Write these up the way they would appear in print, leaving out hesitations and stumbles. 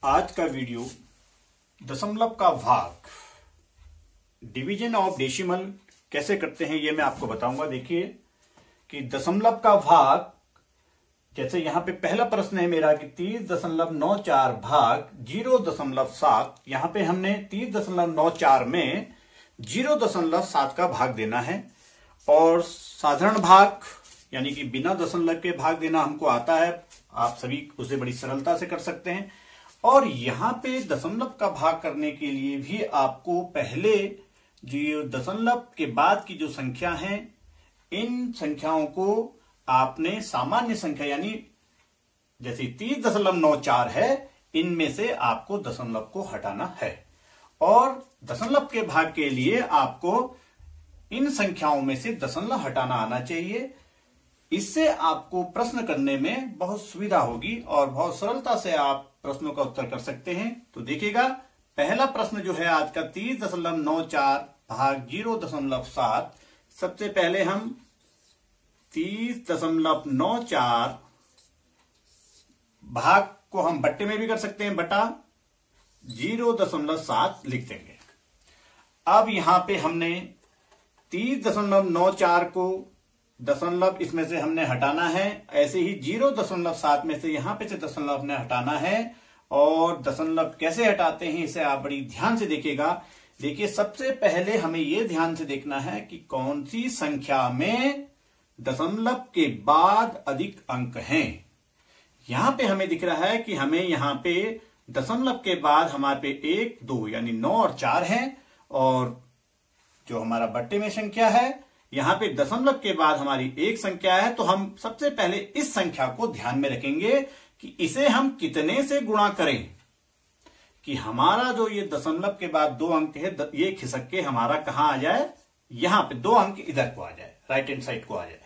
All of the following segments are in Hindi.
आज का वीडियो दशमलव का भाग, डिवीजन ऑफ डेसिमल कैसे करते हैं ये मैं आपको बताऊंगा। देखिए कि दशमलव का भाग, जैसे यहां पे पहला प्रश्न है मेरा कि 30.94 भाग 0.7। यहां पे हमने 30.94 में 0.7 का भाग देना है और साधारण भाग यानी कि बिना दशमलव के भाग देना हमको आता है। आप सभी उसे बड़ी सरलता से कर सकते हैं। और यहां पे दशमलव का भाग करने के लिए भी आपको पहले जो दशमलव के बाद की जो संख्या है, इन संख्याओं को आपने सामान्य संख्या यानी जैसे 30.94 है, इनमें से आपको दशमलव को हटाना है। और दशमलव के भाग के लिए आपको इन संख्याओं में से दशमलव हटाना आना चाहिए। इससे आपको प्रश्न करने में बहुत सुविधा होगी और बहुत सरलता से आप प्रश्नों का उत्तर कर सकते हैं। तो देखिएगा, पहला प्रश्न जो है आज का 30.94 भाग 0.7। सबसे पहले हम 30.94 भाग को हम बट्टे में भी कर सकते हैं, बटा 0.7 लिख देंगे। अब यहां पे हमने 30.94 को दशमलव इसमें से हमने हटाना है, ऐसे ही 0.7 में से यहां पे से दशमलव हमने हटाना है। और दशमलव कैसे हटाते हैं इसे आप बड़ी ध्यान से देखिएगा। देखिए, सबसे पहले हमें यह ध्यान से देखना है कि कौन सी संख्या में दशमलव के बाद अधिक अंक हैं। यहां पे हमें दिख रहा है कि हमें यहां पे दशमलव के बाद हमारे पे 1, 2 यानी 9 और 4 है। और जो हमारा बट्टे में संख्या है, यहां पे दशमलव के बाद हमारी एक संख्या है। तो हम सबसे पहले इस संख्या को ध्यान में रखेंगे कि इसे हम कितने से गुणा करें कि हमारा जो ये दशमलव के बाद 2 अंक है, ये खिसक के हमारा कहां आ जाए, यहां पे 2 अंक इधर को आ जाए, राइट हैंड साइड को आ जाए।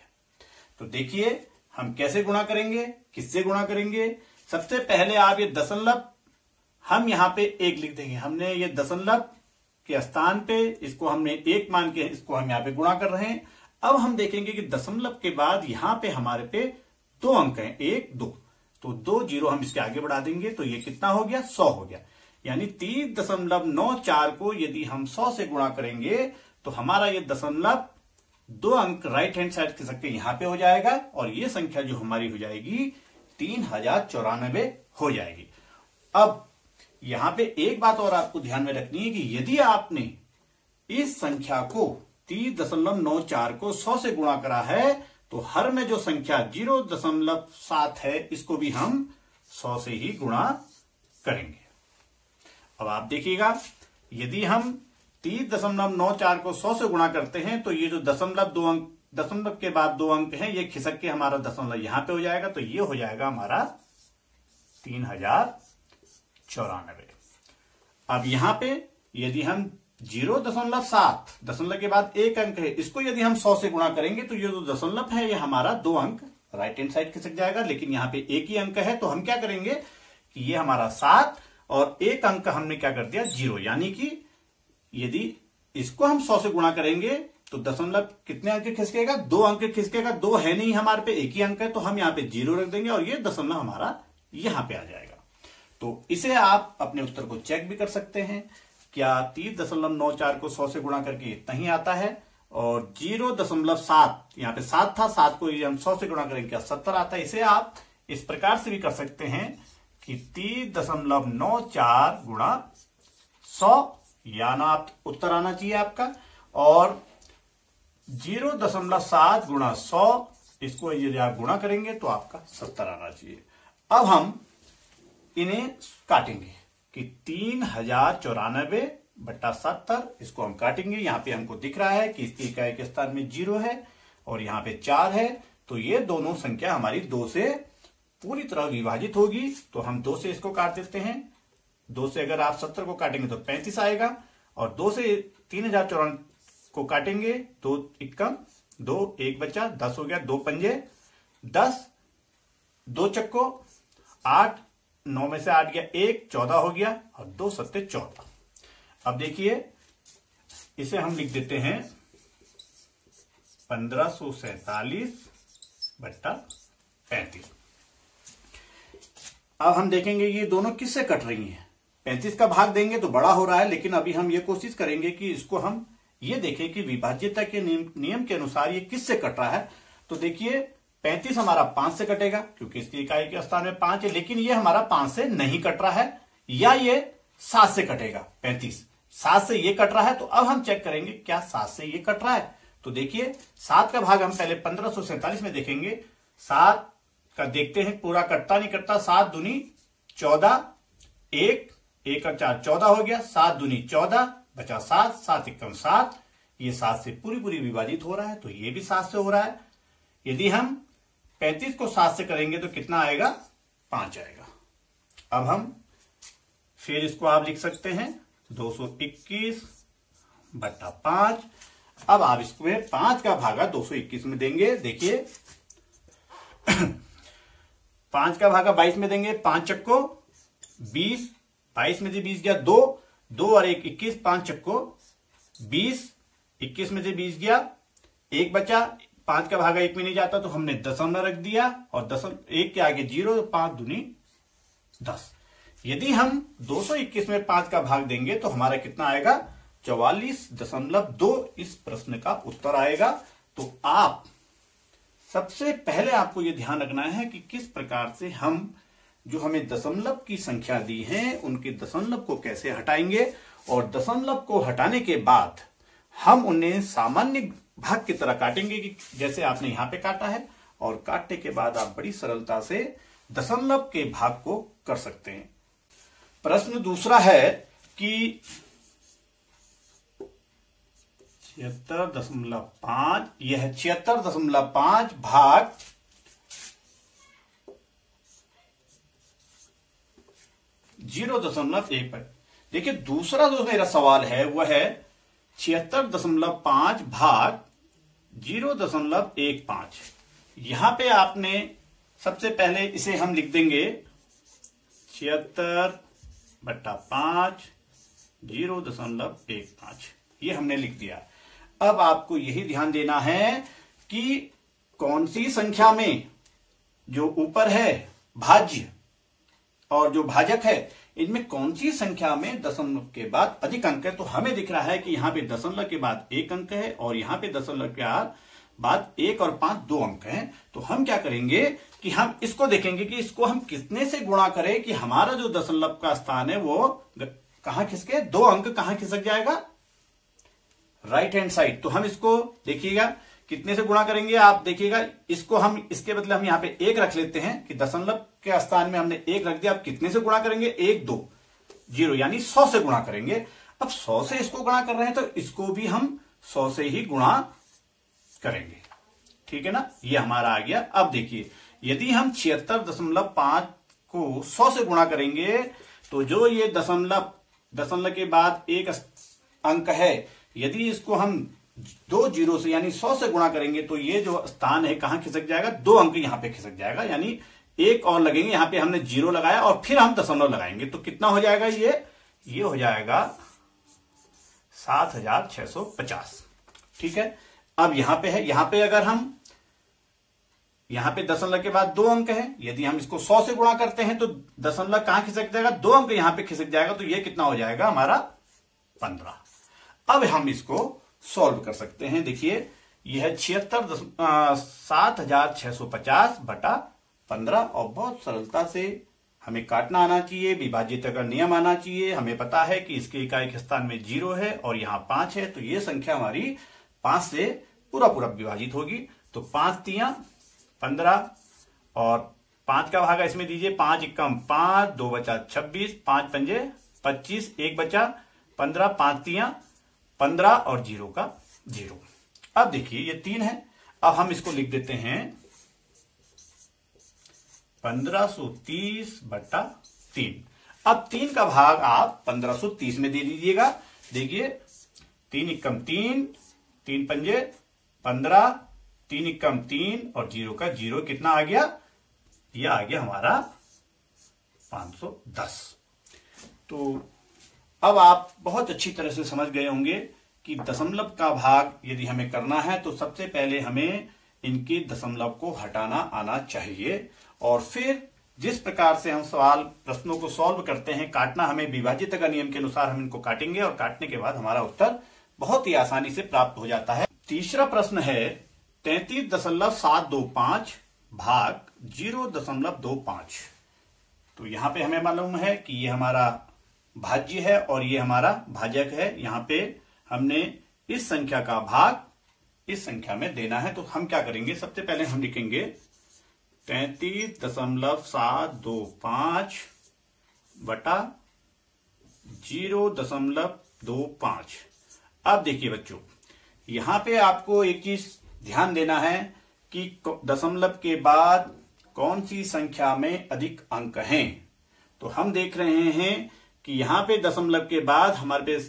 तो देखिए हम कैसे गुणा करेंगे, किससे गुणा करेंगे। सबसे पहले आप ये दशमलव, हम यहां पे 1 लिख देंगे। हमने ये दशमलव के स्थान पे इसको हमने 1 मान के इसको हम यहां पे गुणा कर रहे हैं। अब हम देखेंगे कि दशमलव के बाद यहां पे हमारे पे 2 अंक हैं, 1, 2, तो 2 0 हम इसके आगे बढ़ा देंगे तो ये कितना हो गया, 100 हो गया। यानी 30.94 को यदि हम 100 से गुणा करेंगे तो हमारा ये दशमलव 2 अंक राइट हैंड साइड के सकते यहां पे हो जाएगा और ये संख्या जो हमारी हो जाएगी 3094 हो जाएगी। अब यहां पे एक बात और आपको ध्यान में रखनी है कि यदि आपने इस संख्या को 30.94 को 100 से गुणा करा है तो हर में जो संख्या 0.7 है, इसको भी हम 100 से ही गुणा करेंगे। अब आप देखिएगा, यदि हम 30.94 को 100 से गुणा करते हैं तो ये जो दशमलव के बाद 2 अंक हैं, ये खिसक के हमारा दशमलव यहां पे हो जाएगा। तो ये हो जाएगा हमारा 3094। अब यहां पे यदि हम 0.7 दशमलव के बाद 1 अंक है, इसको यदि हम 100 से गुणा करेंगे तो ये जो दशमलव है ये हमारा 2 अंक राइट हैंड साइड खिसक जाएगा। लेकिन यहां पे 1 ही अंक है तो हम क्या करेंगे कि ये हमारा 7 और 1 अंक हमने क्या कर दिया, 0। यानी कि यदि इसको हम 100 से गुणा करेंगे तो दशमलव कितने अंक खिसकेगा, 2 अंक खिसकेगा। 2 है नहीं हमारे पे, 1 ही अंक है, तो हम यहाँ पे 0 रख देंगे और ये दशमलव हमारा यहां पे आ जाएगा। तो इसे आप अपने उत्तर को चेक भी कर सकते हैं, क्या 30.94 को 100 से गुणा करके इतना ही आता है। और 0.7 यहाँ पे 7 था, 7 को हम 100 से गुणा करेंगे क्या 70 आता है। इसे आप इस प्रकार से भी कर सकते हैं कि 30.94 गुणा 100, या ना आप उत्तर आना चाहिए आपका। और 0.7 गुणा 100, इसको यदि आप गुणा करेंगे तो आपका 70 आना चाहिए। अब हम इन्हें काटेंगे कि 3094 बटा 70, इसको हम काटेंगे। यहां पे हमको दिख रहा है कि इसकी इकाई के स्थान में 0 है और यहां पे 4 है, तो ये दोनों संख्या हमारी 2 से पूरी तरह विभाजित होगी। तो हम 2 से इसको काट देते हैं। 2 से अगर आप 70 को काटेंगे तो 35 आएगा और 2 से 3094 को काटेंगे तो 1 2, 1 बचा, 10 हो गया, 2 पंजे 10, 2 चक्को 8, 9 में से 8 गया 1, 14 हो गया और 2 सत्ते 14। अब देखिए, इसे हम लिख देते हैं 1547 बट्टा 35। अब हम देखेंगे ये दोनों किससे कट रही हैं। 35 का भाग देंगे तो बड़ा हो रहा है, लेकिन अभी हम ये कोशिश करेंगे कि इसको हम ये देखें कि विभाज्यता के नियम के अनुसार ये किससे कट रहा है। तो देखिए 35 हमारा 5 से कटेगा क्योंकि इसकी इकाई के स्थान में 5 है, लेकिन ये हमारा 5 से नहीं कट रहा है, या ये 7 से कटेगा। 35 7 से ये कट रहा है, तो अब हम चेक करेंगे क्या 7 से ये कट रहा है। तो देखिए 7 का भाग हम पहले 1547 में देखेंगे। 7 का देखते हैं पूरा कटता नहीं कटता। 7 दूनी 14, 1 और 4 14 हो गया। 7 दूनी 14 बचा 7, 7 एकम 7। ये 7 से पूरी विभाजित हो रहा है, तो ये भी 7 से हो रहा है। यदि हम 35 को 7 से करेंगे तो कितना आएगा, 5 आएगा। अब हम फिर इसको आप लिख सकते हैं 221/5। अब आप इसको 5 का भागा 221 में देंगे। देखिए 5 का भागा 22 में देंगे। 5 चक्को 20, 22 में से 20 गया 2, 2 और 1 21, 5 चक्को 20, 21 में से 20 गया 1 बचा। 5 का भागा 1 में नहीं जाता तो हमने दशमलव रख दिया, और 1 के आगे 0, 5 दूनी 10। यदि हम 221 में 5 का भाग देंगे तो हमारा कितना आएगा, 44.2 इस प्रश्न का उत्तर आएगा। तो आप सबसे पहले आपको यह ध्यान रखना है कि किस प्रकार से हम जो हमें दशमलव की संख्या दी है उनके दशमलव को कैसे हटाएंगे, और दशमलव को हटाने के बाद हम उन्हें सामान्य भाग की तरह काटेंगे कि जैसे आपने यहां पे काटा है, और काटने के बाद आप बड़ी सरलता से दशमलव के भाग को कर सकते हैं। प्रश्न दूसरा है कि 76.5, यह 76.5 भाग 0.1। देखिए दूसरा जो मेरा सवाल है वह है 76.5 भाग 0.15। यहां पे आपने सबसे पहले इसे हम लिख देंगे 76/5 0.15, ये हमने लिख दिया। अब आपको यही ध्यान देना है कि कौन सी संख्या में जो ऊपर है भाज्य और जो भाजक है, इनमें कौन सी संख्या में दशमलव के बाद अधिक अंक है। तो हमें दिख रहा है कि यहां पे दशमलव के बाद 1 अंक है, और यहां पे दशमलव के बाद 1 और 5 2 अंक हैं। तो हम क्या करेंगे कि हम इसको देखेंगे कि इसको हम कितने से गुणा करें कि हमारा जो दशमलव का स्थान है वो कहां खिसके, 2 अंक कहां खिसक जाएगा, राइट हैंड साइड। तो हम इसको देखिएगा कितने से गुणा करेंगे। आप देखिएगा इसको हम इसके बदले हम यहां पे 1 रख लेते हैं कि दशमलव के स्थान में हमने 1 रख दिया। अब कितने से गुणा करेंगे, 1 2 0 यानी 100 से गुणा करेंगे। अब 100 से इसको गुणा कर रहे हैं तो इसको भी हम 100 से ही गुणा करेंगे, ठीक है ना, ये हमारा आ गया। अब देखिए यदि हम 76.5 को 100 से गुणा करेंगे तो जो ये दशमलव के बाद 1 अंक है, यदि इसको हम 2 0 से यानी 100 से गुणा करेंगे तो ये जो स्थान है कहां खिसक जाएगा, 2 अंक यहां पे खिसक जाएगा, यानी 1 और लगेंगे। यहां पे हमने 0 लगाया और फिर हम दशमलव लगाएंगे तो कितना हो जाएगा, ये हो जाएगा 7650, ठीक है। अब यहां पे है, यहां पे अगर हम यहां पे दशमलव के बाद 2 अंक है, यदि हम इसको 100 से गुणा करते हैं तो दशमलव कहां खिसक जाएगा, 2 अंक यहां पे खिसक जाएगा, तो ये कितना हो जाएगा हमारा 15। अब हम इसको सॉल्व कर सकते हैं। देखिए यह 7650/15, और बहुत सरलता से हमें काटना आना चाहिए, विभाज्यता का नियम आना चाहिए। हमें पता है कि इसके इकाई के स्थान में 0 है और यहां 5 है, तो ये संख्या हमारी 5 से पूरा विभाजित होगी। तो 5 3 15 और 5 का भागा इसमें दीजिए, 5 एकम 5, 2 बचा 26, 5 पंजे 25, 1 बचा 15, 5 3 15 और 0 का 0। अब देखिए ये 3 है, अब हम इसको लिख देते हैं 1530/3। अब 3 का भाग आप 1530 में दे दीजिएगा। देखिए 3 एकम 3, 3 पंजे 15, 3 एकम 3 और 0 का 0 कितना आ गया, यह आ गया हमारा 510। तो अब आप बहुत अच्छी तरह से समझ गए होंगे कि दशमलव का भाग यदि हमें करना है तो सबसे पहले हमें इनके दशमलव को हटाना आना चाहिए, और फिर जिस प्रकार से हम सवाल प्रश्नों को सॉल्व करते हैं, काटना हमें विभाजित का नियम के अनुसार हम इनको काटेंगे और काटने के बाद हमारा उत्तर बहुत ही आसानी से प्राप्त हो जाता है। तीसरा प्रश्न है 33.725 भाग 0.25। तो यहां पे हमें मालूम है कि ये हमारा भाज्य है और ये हमारा भाजक है। यहां पे हमने इस संख्या का भाग इस संख्या में देना है। तो हम क्या करेंगे, सबसे पहले हम लिखेंगे 33.725 बटा 0.25। अब देखिए बच्चों, यहां पे आपको एक चीज ध्यान देना है कि दशमलव के बाद कौन सी संख्या में अधिक अंक हैं। तो हम देख रहे हैं कि यहां पे दशमलव के बाद हमारे पे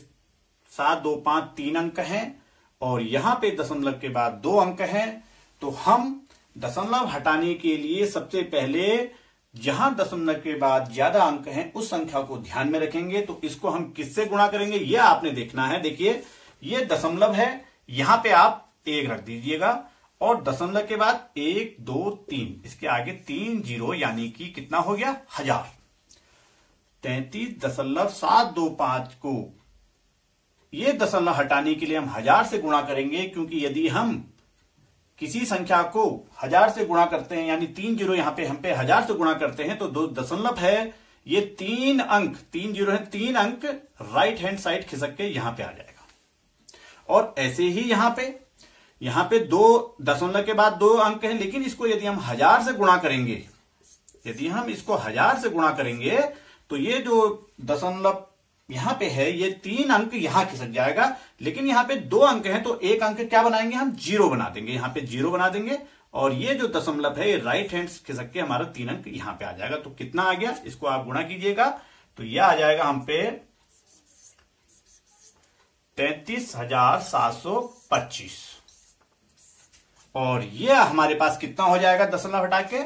725 3 अंक हैं और यहां पे दशमलव के बाद 2 अंक हैं। तो हम दशमलव हटाने के लिए सबसे पहले जहां दशमलव के बाद ज्यादा अंक हैं उस संख्या को ध्यान में रखेंगे। तो इसको हम किससे गुणा करेंगे ये आपने देखना है। देखिए ये दशमलव है, यहां पे आप 1 रख दीजिएगा और दशमलव के बाद 1 2 3 इसके आगे 3 0 यानी कि कितना हो गया 1000। 33.725 को ये दशमलव हटाने के लिए हम 1000 से गुणा करेंगे, क्योंकि यदि हम किसी संख्या को 1000 से गुणा करते हैं यानी 3 0 यहां पे हम पे 1000 से गुणा करते हैं तो 2 दशमलव है, ये 3 अंक 3 0 है, 3 अंक राइट हैंड साइड खिसक के यहां पे आ जाएगा। और ऐसे ही यहां पे 2 दशमलव के बाद 2 अंक हैं, लेकिन इसको यदि हम 1000 से गुणा करेंगे, यदि हम इसको 1000 से गुणा करेंगे तो ये जो दशमलव यहां पे है ये 3 अंक यहां खिसक जाएगा। लेकिन यहां पे 2 अंक हैं तो एक अंक क्या बनाएंगे हम 0 बना देंगे, यहां पे 0 बना देंगे और ये जो दशमलव है ये राइट हैंड खिसक के हमारा 3 अंक यहां पे आ जाएगा। तो कितना आ गया, इसको आप गुणा कीजिएगा तो यह आ जाएगा हम पे 33,725 और ये हमारे पास कितना हो जाएगा दशमलव हटा के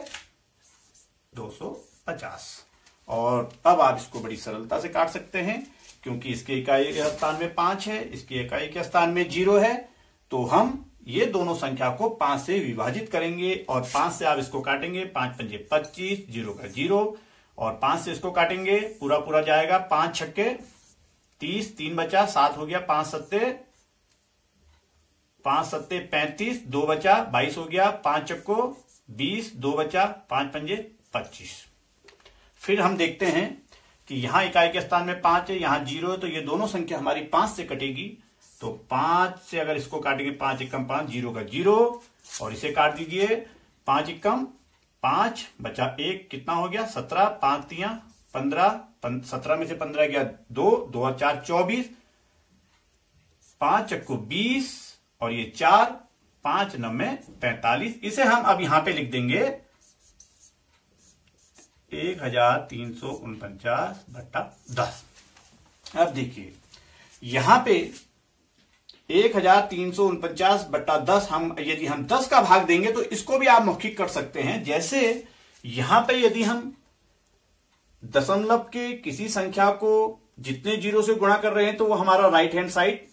250। और अब आप इसको बड़ी सरलता से काट सकते हैं, क्योंकि इसके इकाई के स्थान में 5 है, इसकी इकाई के स्थान में 0 है। तो हम ये दोनों संख्या को 5 से विभाजित करेंगे और 5 से आप इसको काटेंगे, 5 पंजे 25, 0 का 0 और 5 से इसको काटेंगे, पूरा पूरा जाएगा, 5 छक्के 30, 3 बचा, 7 हो गया, 5 सत्ते 35, 2 बचा, 22 हो गया, 5 चक्को 20, 2 बचा, 5 पंजे 25। फिर हम देखते हैं कि यहां इकाई के स्थान में 5 है, यहां 0 है, तो ये दोनों संख्या हमारी 5 से कटेगी। तो 5 से अगर इसको काटेंगे, 5 एकम 5, 0 का 0 और इसे काट दीजिए, 5 एकम 5 बचा 1, कितना हो गया 17, 5 तियां 15, 17 में से 15 गया 2, 2 और 4 24, 5 चक्को 20 और ये 4, 5 9 45। इसे हम अब यहां पे लिख देंगे 1349 बटा 10। अब देखिए यहां पे 1349 बटा 10 यदि हम 10 का भाग देंगे तो इसको भी आप मौखिक कर सकते हैं। जैसे यहां पे यदि हम दशमलव के किसी संख्या को जितने 0 से गुणा कर रहे हैं तो वो हमारा राइट हैंड साइड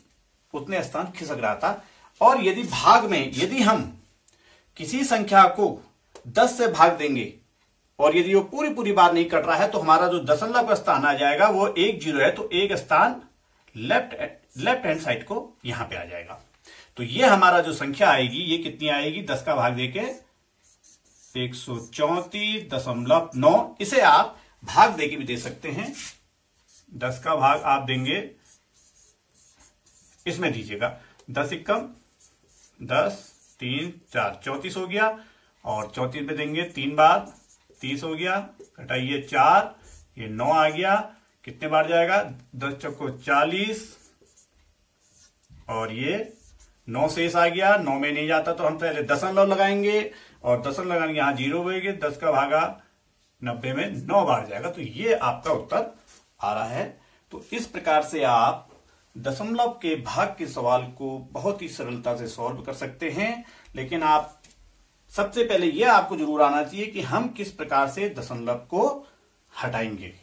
उतने स्थान खिसक रहा था, और यदि भाग में यदि हम किसी संख्या को 10 से भाग देंगे और यदि वो पूरी बार नहीं कट रहा है तो हमारा जो दशमलव का स्थान आ जाएगा वो 1 0 है, तो एक स्थान लेफ्ट हैंड साइड को यहां पे आ जाएगा। तो ये हमारा जो संख्या आएगी ये कितनी आएगी, 10 का भाग देके 134.9। इसे आप भाग देके भी दे सकते हैं, 10 का भाग आप देंगे इसमें दीजिएगा, 10 एकम 10, 3 4 34 हो गया और 34 पे देंगे 3 बार 30 हो गया, घटाइए 4, ये 9 आ गया, कितने बार जाएगा 10 चौको 40 और ये 9 शेष आ गया। 9 में नहीं जाता तो हम पहले दशमलव लगाएंगे और दशमलव लगाएंगे, यहां 0 होएंगे, 10 का भागा 90 में 9 बार जाएगा। तो ये आपका उत्तर आ रहा है। तो इस प्रकार से आप दशमलव के भाग के सवाल को बहुत ही सरलता से सॉल्व कर सकते हैं। लेकिन आप सबसे पहले यह आपको जरूर आना चाहिए कि हम किस प्रकार से दशमलव को हटाएंगे।